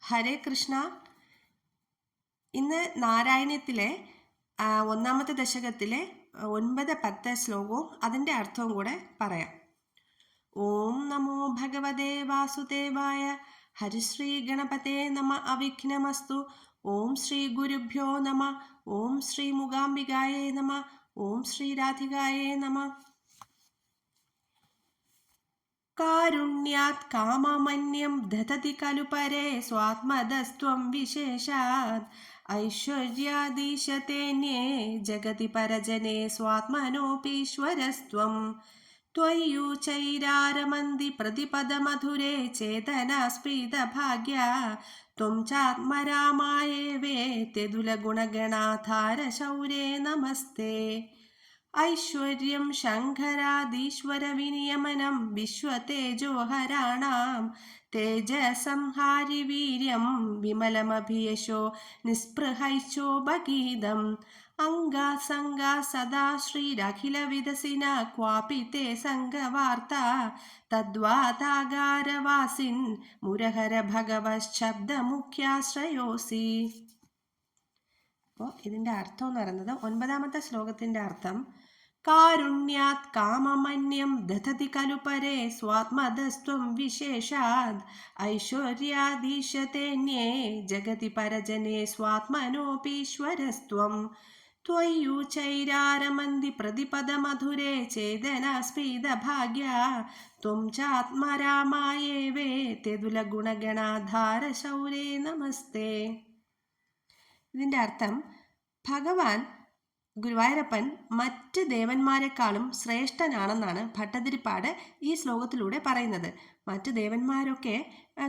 ഹരേ കൃഷ്ണ. ഇന്ന് നാരായണീയത്തിലെ 1-ാമത്തെ ദശകത്തിലെ 9-10 ശ്ലോകവും അതിൻ്റെ അർത്ഥവും കൂടെ പറയാം. ഓം നമോ ഭഗവതേ വാസുദേവായ. ഹരിശ്രീ ഗണപതേ നമ. അവിഘ്നമസ്തു. ഓം ശ്രീ ഗുരുഭ്യോ നമ. ഓം ശ്രീ മൂകാംബികായേ നമ. ഓം ശ്രീ രാധികായേ നമ. കാരുണ്യാത് കാമമന്യം ദദതി ഖലു പരേ സ്വാത്മദസ്ത്വം വിശേഷാത് ഐശ്വര്യാദീശതേന്യേ ജഗതി പരജനേ സ്വാത്മനോപീശ്വരസ്ത്വം ത്വയ്യുചൈരാരമന്തി പ്രതിപദമധുരേ ചേതനാസ്ഫീതഭാഗ്യ ത്വം ചാത്മരാമായേവേത്യതുലഗുണഗണാധാരശൗരേ നമസ്തേ. ഐശ്വര്യം ശങ്കരാദീശ്വരവിനിയമനം വിശ്വതേജോഹരാണാം തേജസംഹാരി വീര്യം വിമലമഭിയശോ നിസ്പൃഹൈശ്ചോപഗീതം അംഗാസംഗാ സദാ ശ്രീരഖിലവിദസിന ക്വാപി തേ സംഘവാർത്ത തദ്വാതാകാരവാസിൻ മുരഹര ഭഗവശ്ശബ്ദമുഖ്യാശ്രയോസി. അപ്പോൾ ഇതിൻ്റെ അർത്ഥം എന്ന് പറയുന്നത് 9-ാമത്തെ ശ്ലോകത്തിൻ്റെ അർത്ഥം കാരുണ്യാത് കാമമന്യം ദദതി ഖലു പരേ സ്വാത്മദസ്ത്വം വിശേഷാത് ഐശ്വര്യാദീശതേന്യേ ജഗതി പരജനേ സ്വാത്മനോപീശ്വരസ്ത്വം ത്വയ്യുചൈരാരമന്തി പ്രതിപദമധുരേ ചേതനാസ്ഫീതഭാഗ്യ ത്വം ചാത്മരാമായേവേത്യതുലഗുണഗണാധാരശൗരേ നമസ്തേ. ഇതിൻ്റെ അർത്ഥം ഭഗവാൻ ഗുരുവായൂരപ്പൻ മറ്റ് ദേവന്മാരെക്കാളും ശ്രേഷ്ഠനാണെന്നാണ് ഭട്ടതിരിപ്പാട് ഈ ശ്ലോകത്തിലൂടെ പറയുന്നത്. മറ്റ് ദേവന്മാരൊക്കെ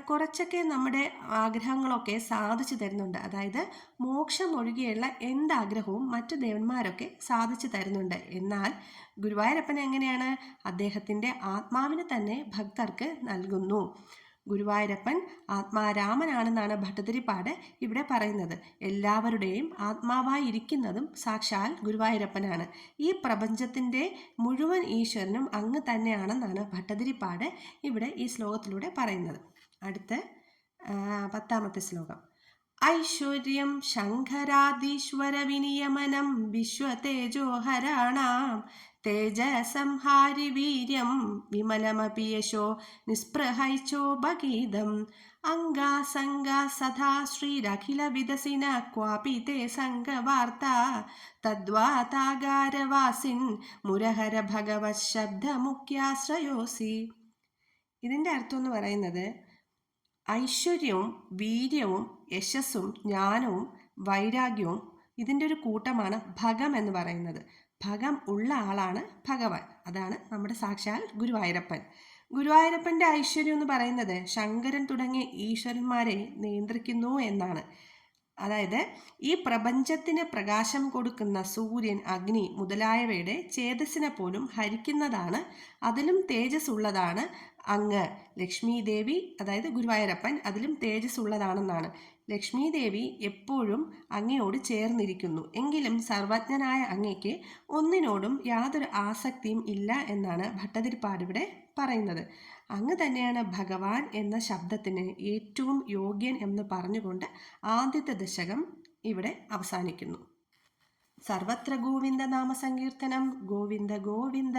കുറച്ചൊക്കെ നമ്മുടെ ആഗ്രഹങ്ങളൊക്കെ സാധിച്ചു തരുന്നുണ്ട്. അതായത് മോക്ഷം ഒഴികെയുള്ള എന്താഗ്രഹവും മറ്റ് ദേവന്മാരൊക്കെ സാധിച്ചു തരുന്നുണ്ട്. എന്നാൽ ഗുരുവായൂരപ്പൻ എങ്ങനെയാണ്? അദ്ദേഹത്തിൻ്റെ ആത്മാവിനെ തന്നെ ഭക്തർക്ക് നൽകുന്നു. ഗുരുവായൂരപ്പൻ ആത്മാരാമനാണെന്നാണ് ഭട്ടതിരിപ്പാട് ഇവിടെ പറയുന്നത്. എല്ലാവരുടെയും ആത്മാവായിരിക്കുന്നതും സാക്ഷാൽ ഗുരുവായൂരപ്പനാണ്. ഈ പ്രപഞ്ചത്തിൻ്റെ മുഴുവൻ ഈശ്വരനും അങ്ങ് തന്നെയാണെന്നാണ് ഭട്ടതിരിപ്പാട് ഇവിടെ ഈ ശ്ലോകത്തിലൂടെ പറയുന്നത്. അടുത്ത് 10-ാമത്തെ ശ്ലോകം. ഐശ്വര്യം ശങ്കരാദീശ്വര വിനിയമനം വിശ്വതേജോഹരാണാം തേജസംഹാരി വീര്യം വിമലമപിയശോ നിസ്പൃഹൈശ്ചോപഗീതം അംഗാസംഗാ സദാ ശ്രീരഖിലവിദസിന ക്വാപി തേ സംഘവാർത്ത തദ്വാതാകാരവാസിൻ മുരഹര ഭഗവശ്ശബ്ദമുഖ്യാശ്രയോസി. ഇതിൻ്റെ അർത്ഥം എന്ന് പറയുന്നത് ഐശ്വര്യവും വീര്യവും യശസ്സും ജ്ഞാനവും വൈരാഗ്യവും ഇതിൻ്റെ ഒരു കൂട്ടമാണ് ഭഗം എന്ന് പറയുന്നത്. ഭഗം ഉള്ള ആളാണ് ഭഗവാൻ. അതാണ് നമ്മുടെ സാക്ഷാൽ ഗുരുവായൂരപ്പൻ. ഗുരുവായൂരപ്പൻ്റെ ഐശ്വര്യം എന്ന് പറയുന്നത് ശങ്കരൻ തുടങ്ങിയ ഈശ്വരന്മാരെ നിയന്ത്രിക്കുന്നു എന്നാണ്. അതായത് ഈ പ്രപഞ്ചത്തിന് പ്രകാശം കൊടുക്കുന്ന സൂര്യൻ, അഗ്നി മുതലായവയുടെ ചേതസ്സിനെ പോലും ഹരിക്കുന്നതാണ്, അതിലും തേജസ് ഉള്ളതാണ് അങ്ങ്. ലക്ഷ്മി ദേവി, അതായത് ഗുരുവായൂരപ്പൻ, അതിലും തേജസ് ഉള്ളതാണെന്നാണ്. ലക്ഷ്മി ദേവി എപ്പോഴും അങ്ങയോട് ചേർന്നിരിക്കുന്നു. എങ്കിലും സർവജ്ഞനായ അങ്ങയ്ക്ക് ഒന്നിനോടും യാതൊരു ആസക്തിയും ഇല്ല എന്നാണ് ഭട്ടതിരിപ്പാട് ഇവിടെ പറയുന്നത്. അങ്ങ് തന്നെയാണ് ഭഗവാൻ എന്ന ശബ്ദത്തിന് ഏറ്റവും യോഗ്യൻ എന്ന് പറഞ്ഞുകൊണ്ട് ആദ്യത്തെ ദശകം ഇവിടെ അവസാനിക്കുന്നു. സർവത്ര ഗോവിന്ദ നാമ സങ്കീർത്തനം. ഗോവിന്ദ ഗോവിന്ദ.